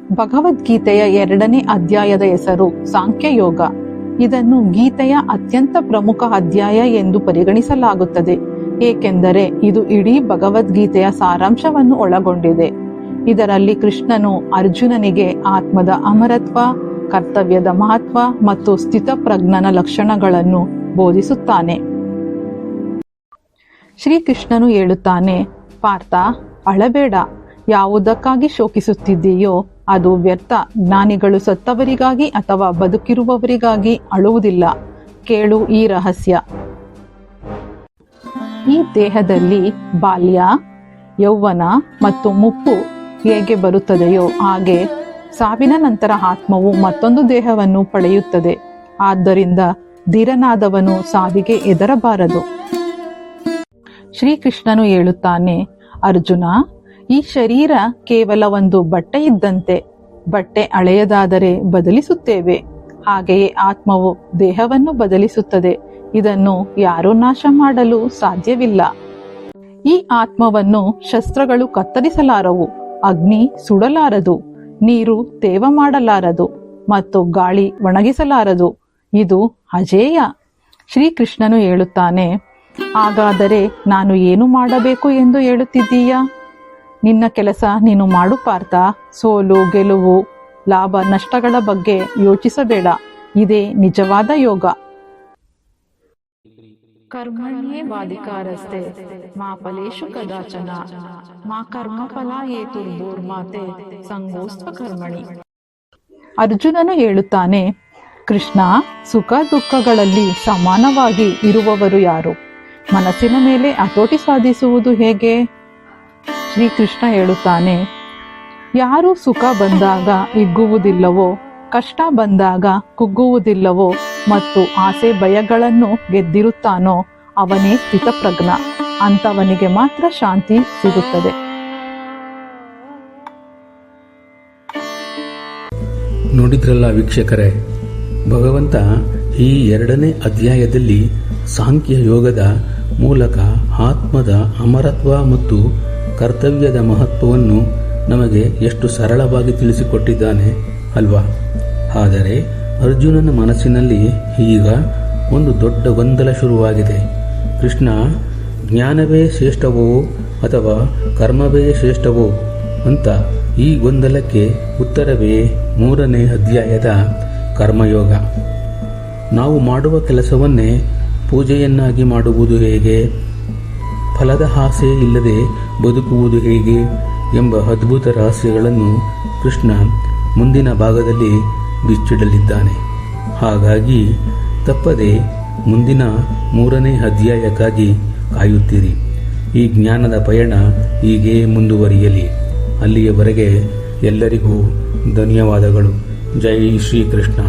ಭಗವದ್ಗೀತೆಯ 2ನೇ ಅಧ್ಯಾಯದ ಹೆಸರು ಸಾಂಖ್ಯಯೋಗ. ಇದನ್ನು ಗೀತೆಯ ಅತ್ಯಂತ ಪ್ರಮುಖ ಅಧ್ಯಾಯ ಎಂದು ಪರಿಗಣಿಸಲಾಗುತ್ತದೆ, ಏಕೆಂದರೆ ಇದು ಇಡೀ ಭಗವದ್ಗೀತೆಯ ಸಾರಾಂಶವನ್ನು ಒಳಗೊಂಡಿದೆ. ಇದರಲ್ಲಿ ಕೃಷ್ಣನು ಅರ್ಜುನನಿಗೆ ಆತ್ಮದ ಅಮರತ್ವ, ಕರ್ತವ್ಯದ ಮಹತ್ವ ಮತ್ತು ಸ್ಥಿತಪ್ರಜ್ಞನ ಲಕ್ಷಣಗಳನ್ನು ಬೋಧಿಸುತ್ತಾನೆ. ಶ್ರೀಕೃಷ್ಣನು ಹೇಳುತ್ತಾನೆ, ಪಾರ್ಥ, ಅಳಬೇಡ. ಯಾವುದಕ್ಕಾಗಿ ಶೋಕಿಸುತ್ತಿದ್ದೀಯೋ ಅದು ವ್ಯರ್ಥ. ಜ್ಞಾನಿಗಳು ಸತ್ತವರಿಗಾಗಿ ಅಥವಾ ಬದುಕಿರುವವರಿಗಾಗಿ ಅಳುವುದಿಲ್ಲ. ಕೇಳು ಈ ರಹಸ್ಯ. ಈ ದೇಹದಲ್ಲಿ ಬಾಲ್ಯ, ಯೌವನ ಮತ್ತು ಮುಪ್ಪು ಹೇಗೆ ಬರುತ್ತದೆಯೋ ಹಾಗೆ ಸಾವಿನ ನಂತರ ಆತ್ಮವು ಮತ್ತೊಂದು ದೇಹವನ್ನು ಪಡೆಯುತ್ತದೆ. ಆದ್ದರಿಂದ ಧೀರನಾದವನು ಸಾವಿಗೆ ಹೆದರಬಾರದು. ಶ್ರೀಕೃಷ್ಣನು ಹೇಳುತ್ತಾನೆ, ಅರ್ಜುನ, ಈ ಶರೀರ ಕೇವಲ ಒಂದು ಬಟ್ಟೆ ಇದ್ದಂತೆ. ಬಟ್ಟೆ ಹಳೆಯದಾದರೆ ಬದಲಿಸುತ್ತೇವೆ, ಹಾಗೆಯೇ ಆತ್ಮವು ದೇಹವನ್ನು ಬದಲಿಸುತ್ತದೆ. ಇದನ್ನು ಯಾರೂ ನಾಶ ಮಾಡಲು ಸಾಧ್ಯವಿಲ್ಲ. ಈ ಆತ್ಮವನ್ನು ಶಸ್ತ್ರಗಳು ಕತ್ತರಿಸಲಾರವು, ಅಗ್ನಿ ಸುಡಲಾರದು, ನೀರು ತೇವ ಮಾಡಲಾರದು ಮತ್ತು ಗಾಳಿ ಒಣಗಿಸಲಾರದು. ಇದು ಅಜೇಯ. ಶ್ರೀಕೃಷ್ಣನು ಹೇಳುತ್ತಾನೆ, ಹಾಗಾದರೆ ನಾನು ಏನು ಮಾಡಬೇಕು ಎಂದು ಹೇಳುತ್ತಿದ್ದೀಯಾ? ನಿನ್ನ ಕೆಲಸ ನೀನು ಮಾಡು ಪಾರ್ಥ. ಸೋಲು ಗೆಲುವು, ಲಾಭ ನಷ್ಟಗಳ ಬಗ್ಗೆ ಯೋಚಿಸಬೇಡ. ಇದೇ ನಿಜವಾದ ಯೋಗ. ಕರ್ಮಣ್ಯೇವಾಧಿಕಾರಸ್ತೆ ಮಾ ಫಲೇಷು ಕದಾಚನ ಮಾ ಕರ್ಮಫಲ ಹೇತುರ್ಭೂರ್ಮಾತೆ ಸಂಗೋಸ್ತ್ವ ಕರ್ಮಣಿ. ಅರ್ಜುನನು ಹೇಳುತ್ತಾನೆ, ಕೃಷ್ಣ, ಸುಖ ದುಃಖಗಳಲ್ಲಿ ಸಮಾನವಾಗಿ ಇರುವವರು ಯಾರು? ಮನಸ್ಸಿನ ಮೇಲೆ ಹತೋಟಿ ಸಾಧಿಸುವುದು ಹೇಗೆ? ಶ್ರೀಕೃಷ್ಣ ಹೇಳುತ್ತಾನೆ, ಯಾರು ಸುಖ ಬಂದಾಗ ಹಿಗ್ಗುವುದಿಲ್ಲವೋ, ಕಷ್ಟ ಬಂದಾಗ ಕುಗ್ಗುವುದಿಲ್ಲವೋ ಮತ್ತು ಆಸೆ ಭಯಗಳನ್ನು ಗೆದ್ದಿರುತ್ತಾನೋ ಅವನೇ ಸ್ಥಿತಪ್ರಜ್ಞ. ಅಂತವನಿಗೆ ಮಾತ್ರ ಶಾಂತಿ ಸಿಗುತ್ತದೆ. ನೋಡಿದ್ರಲ್ಲ ವೀಕ್ಷಕರೇ, ಭಗವಂತ ಈ 2ನೇ ಅಧ್ಯಾಯದಲ್ಲಿ ಸಾಂಖ್ಯ ಯೋಗದ ಮೂಲಕ ಆತ್ಮದ ಅಮರತ್ವ ಮತ್ತು ಕರ್ತವ್ಯದ ಮಹತ್ವವನ್ನು ನಮಗೆ ಎಷ್ಟು ಸರಳವಾಗಿ ತಿಳಿಸಿಕೊಟ್ಟಿದ್ದಾನೆ ಅಲ್ವಾ? ಆದರೆ ಅರ್ಜುನನ ಮನಸ್ಸಿನಲ್ಲಿ ಈಗ ಒಂದು ದೊಡ್ಡ ಗೊಂದಲ ಶುರುವಾಗಿದೆ. ಕೃಷ್ಣ, ಜ್ಞಾನವೇ ಶ್ರೇಷ್ಠವೋ ಅಥವಾ ಕರ್ಮವೇ ಶ್ರೇಷ್ಠವೋ ಅಂತ ಈ ಗೊಂದಲಕ್ಕೆ ಉತ್ತರವೇ 3ನೇ ಅಧ್ಯಾಯದ ಕರ್ಮಯೋಗ. ನಾವು ಮಾಡುವ ಕೆಲಸವನ್ನೇ ಪೂಜೆಯನ್ನಾಗಿ ಮಾಡುವುದು ಹೇಗೆ? ಫಲದ ಆಸೆ ಇಲ್ಲದೆ ಬದುಕುವುದು ಹೇಗೆ ಎಂಬ ಅದ್ಭುತ ರಹಸ್ಯಗಳನ್ನು ಕೃಷ್ಣ ಮುಂದಿನ ಭಾಗದಲ್ಲಿ ಬಿಚ್ಚಿಡಲಿದ್ದಾನೆ. ಹಾಗಾಗಿ ತಪ್ಪದೆ ಮುಂದಿನ 3ನೇ ಅಧ್ಯಾಯಕ್ಕಾಗಿ ಕಾಯುತ್ತೀರಿ. ಈ ಜ್ಞಾನದ ಪಯಣ ಹೀಗೇ ಮುಂದುವರಿಯಲಿ. ಅಲ್ಲಿಯವರೆಗೆ ಎಲ್ಲರಿಗೂ ಧನ್ಯವಾದಗಳು. ಜೈ ಶ್ರೀಕೃಷ್ಣ.